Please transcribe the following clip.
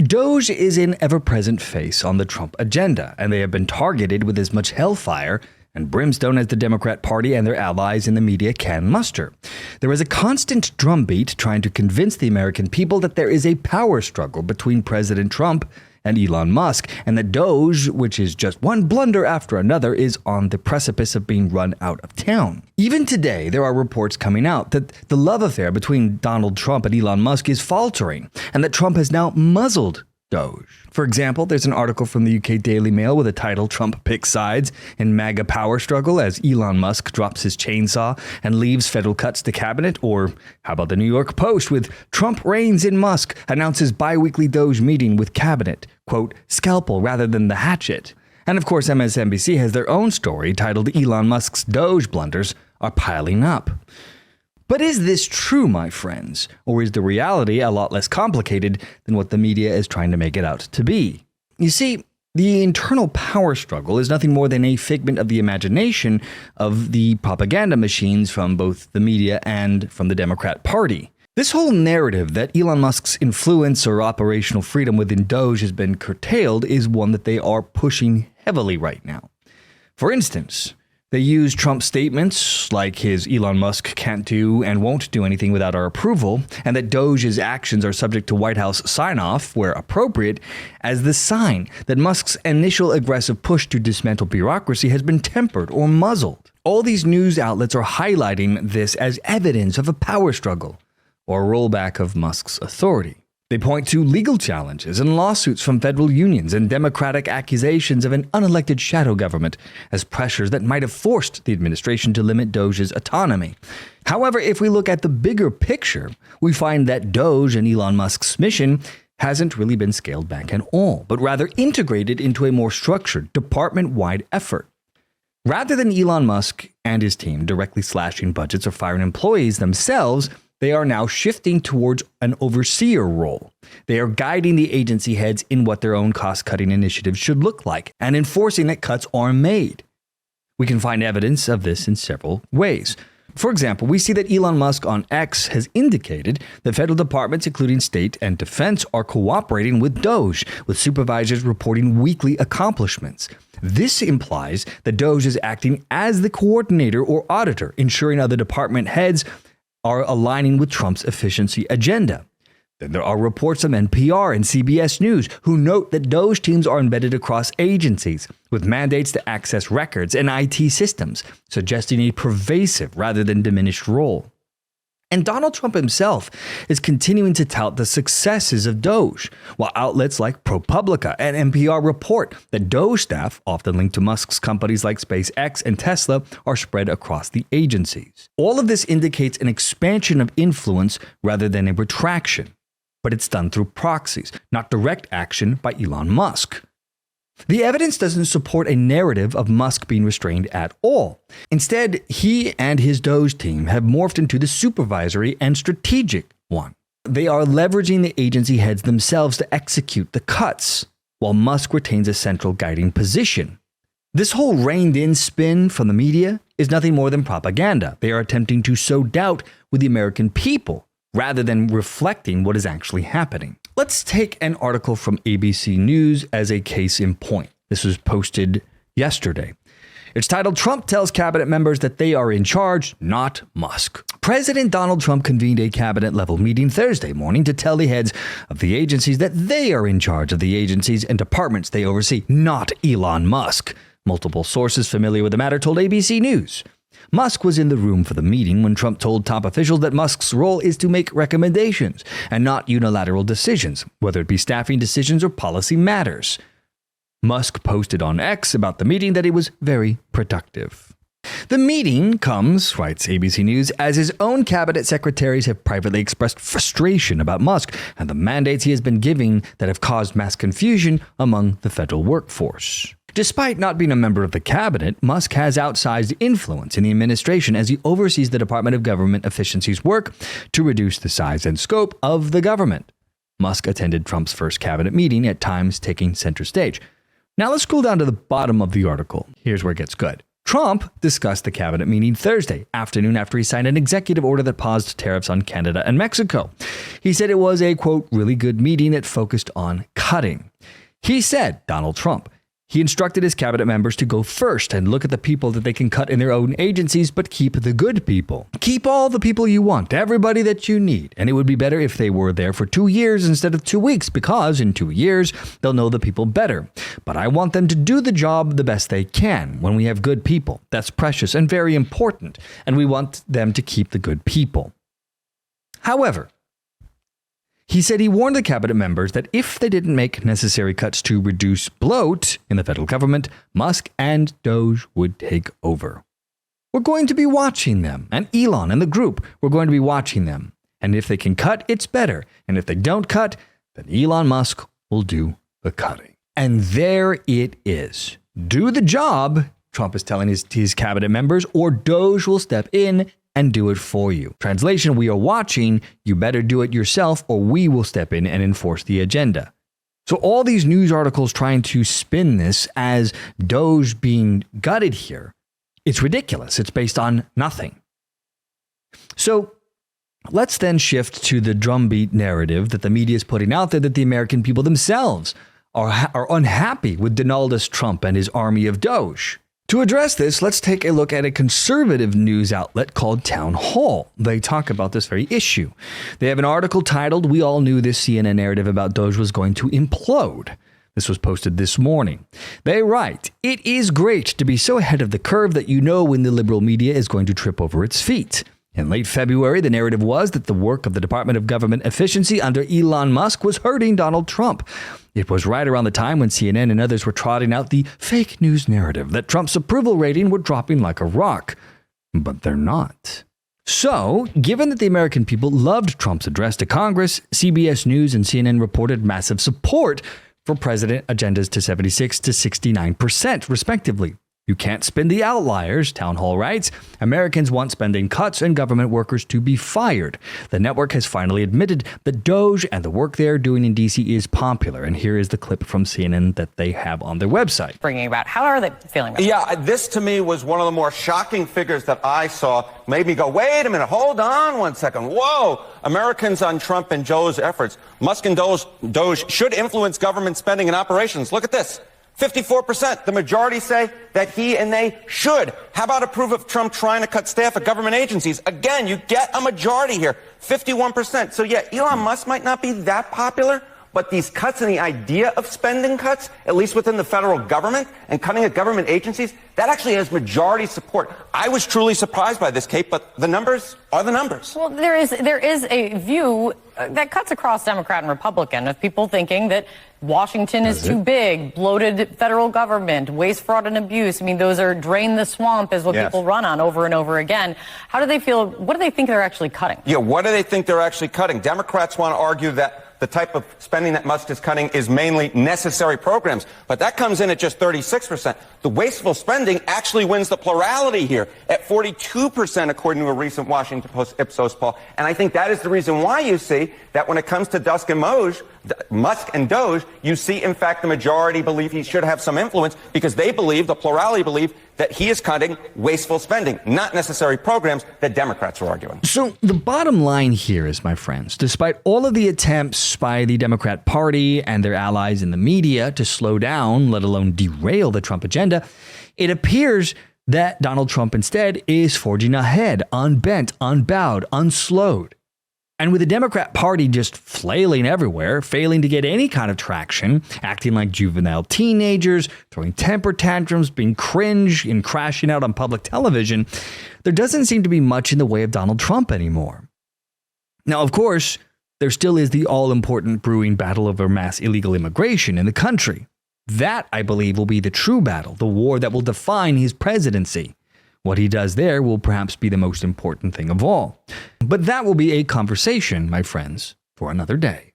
DOGE is an ever-present face on the Trump agenda, and they have been targeted with as much hellfire and brimstone as the Democrat Party and their allies in the media can muster. There is a constant drumbeat trying to convince the American people that there is a power struggle between President Trump and Elon Musk, and that DOGE, which is just one blunder after another, is on the precipice of being run out of town. Even today, there are reports coming out that the love affair between Donald Trump and Elon Musk is faltering, and that Trump has now muzzled DOGE. For example, there's an article from the UK Daily Mail with a title, "Trump Picks Sides in MAGA Power Struggle as Elon Musk drops his chainsaw and leaves federal cuts to cabinet." Or how about the New York Post with "Trump reins in Musk, announces bi-weekly DOGE meeting with cabinet, quote, scalpel rather than the hatchet." And of course, MSNBC has their own story titled "Elon Musk's DOGE blunders are piling up." But is this true, my friends? Or is the reality a lot less complicated than what the media is trying to make it out to be? You see, the internal power struggle is nothing more than a figment of the imagination of the propaganda machines from both the media and from the Democrat Party. This whole narrative that Elon Musk's influence or operational freedom within DOGE has been curtailed is one that they are pushing heavily right now. For instance, they use Trump's statements, like his Elon Musk can't do and won't do anything without our approval, and that DOGE's actions are subject to White House sign-off where appropriate, as the sign that Musk's initial aggressive push to dismantle bureaucracy has been tempered or muzzled. All these news outlets are highlighting this as evidence of a power struggle or a rollback of Musk's authority. They point to legal challenges and lawsuits from federal unions and Democratic accusations of an unelected shadow government as pressures that might have forced the administration to limit DOGE's autonomy. However, if we look at the bigger picture, we find that DOGE and Elon Musk's mission hasn't really been scaled back at all, but rather integrated into a more structured, department-wide effort. Rather than Elon Musk and his team directly slashing budgets or firing employees themselves, they are now shifting towards an overseer role. They are guiding the agency heads in what their own cost-cutting initiatives should look like and enforcing that cuts are made. We can find evidence of this in several ways. For example, we see that Elon Musk on X has indicated that federal departments, including state and defense, are cooperating with DOGE, with supervisors reporting weekly accomplishments. This implies that DOGE is acting as the coordinator or auditor, ensuring other department heads are aligning with Trump's efficiency agenda. Then there are reports from NPR and CBS News who note that DOGE teams are embedded across agencies with mandates to access records and IT systems, suggesting a pervasive rather than diminished role. And Donald Trump himself is continuing to tout the successes of DOGE, while outlets like ProPublica and NPR report that DOGE staff, often linked to Musk's companies like SpaceX and Tesla, are spread across the agencies. All of this indicates an expansion of influence rather than a retraction, but it's done through proxies, not direct action by Elon Musk. The evidence doesn't support a narrative of Musk being restrained at all. Instead, he and his DOGE team have morphed into the supervisory and strategic one. They are leveraging the agency heads themselves to execute the cuts, while Musk retains a central guiding position. This whole reined-in spin from the media is nothing more than propaganda. They are attempting to sow doubt with the American people, rather than reflecting what is actually happening. Let's take an article from ABC News as a case in point. This was posted yesterday. It's titled, "Trump tells cabinet members that they are in charge, not Musk." President Donald Trump convened a cabinet-level meeting Thursday morning to tell the heads of the agencies that they are in charge of the agencies and departments they oversee, not Elon Musk. Multiple sources familiar with the matter told ABC News. Musk was in the room for the meeting when Trump told top officials that Musk's role is to make recommendations and not unilateral decisions, whether it be staffing decisions or policy matters. Musk posted on X about the meeting that it was very productive. The meeting comes, writes ABC News, as his own cabinet secretaries have privately expressed frustration about Musk and the mandates he has been giving that have caused mass confusion among the federal workforce. Despite not being a member of the cabinet, Musk has outsized influence in the administration as he oversees the Department of Government Efficiency's work to reduce the size and scope of the government. Musk attended Trump's first cabinet meeting, at times taking center stage. Now let's scroll down to the bottom of the article. Here's where it gets good. Trump discussed the cabinet meeting Thursday afternoon after he signed an executive order that paused tariffs on Canada and Mexico. He said it was a, quote, really good meeting that focused on cutting. He said, Donald Trump, he instructed his cabinet members to go first and look at the people that they can cut in their own agencies, but keep the good people. Keep all the people you want, everybody that you need. And it would be better if they were there for 2 years instead of 2 weeks, because in 2 years, they'll know the people better. But I want them to do the job the best they can when we have good people. That's precious and very important. And we want them to keep the good people. However, he said he warned the cabinet members that if they didn't make necessary cuts to reduce bloat in the federal government, Musk and DOGE would take over. We're going to be watching them, and Elon and the group, we're going to be watching them. And if they can cut, it's better. And if they don't cut, then Elon Musk will do the cutting. And there it is. Do the job, Trump is telling his cabinet members, or DOGE will step in and do it for you. Translation, we are watching, you better do it yourself or we will step in and enforce the agenda. So all these news articles trying to spin this as DOGE being gutted here, it's ridiculous. It's based on nothing. So let's then shift to the drumbeat narrative that the media is putting out there that the American people themselves are unhappy with Donald Trump and his army of DOGE. To address this, let's take a look at a conservative news outlet called Town Hall. They talk about this very issue. They have an article titled, "We all knew this CNN narrative about DOGE was going to implode." This was posted this morning. They write, "It is great to be so ahead of the curve that you know when the liberal media is going to trip over its feet. In late February, the narrative was that the work of the Department of Government Efficiency under Elon Musk was hurting Donald Trump. It was right around the time when CNN and others were trotting out the fake news narrative that Trump's approval rating were dropping like a rock. But they're not." So, given that the American people loved Trump's address to Congress, CBS News and CNN reported massive support for president agendas to 76 to 69%, respectively. You can't spin the outliers, Town Hall writes. Americans want spending cuts and government workers to be fired. The network has finally admitted that DOGE and the work they're doing in D.C. is popular. And here is the clip from CNN that they have on their website. Bringing about, how are they feeling about Yeah, this to me was one of the more shocking figures that I saw. Made me go, wait a minute, hold on one second. Whoa, Americans on Trump and Joe's efforts. Musk and DOGE should influence government spending and operations. Look at this. 54%. The majority say that he and they should. How about approve of Trump trying to cut staff at government agencies? Again, you get a majority here. 51%. So yeah, Elon Musk might not be that popular, but these cuts and the idea of spending cuts, at least within the federal government and cutting at government agencies, that actually has majority support. I was truly surprised by this, Kate, but the numbers are the numbers. Well, there is a view that cuts across Democrat and Republican of people thinking that Washington is too big, bloated federal government, waste, fraud, and abuse. I mean, those are drain the swamp is what people run on over and over again. How do they feel? What do they think they're actually cutting? Yeah, what do they think they're actually cutting? Democrats want to argue that the type of spending that Musk is cutting is mainly necessary programs, but that comes in at just 36%. The wasteful spending actually wins the plurality here at 42%, according to a recent Washington Post Ipsos poll. And I think that is the reason why you see that when it comes to Musk and DOGE, you see, in fact, the majority believe he should have some influence because they believe, the plurality believe, that he is cutting wasteful spending, not necessary programs that Democrats are arguing. So the bottom line here is, my friends, despite all of the attempts by the Democrat Party and their allies in the media to slow down, let alone derail the Trump agenda, it appears that Donald Trump instead is forging ahead, unbent, unbowed, unslowed. And with the Democrat Party just flailing everywhere, failing to get any kind of traction, acting like juvenile teenagers, throwing temper tantrums, being cringe and crashing out on public television, there doesn't seem to be much in the way of Donald Trump anymore. Now, of course, there still is the all-important brewing battle over mass illegal immigration in the country. That, I believe, will be the true battle, the war that will define his presidency. What he does there will perhaps be the most important thing of all. But that will be a conversation, my friends, for another day.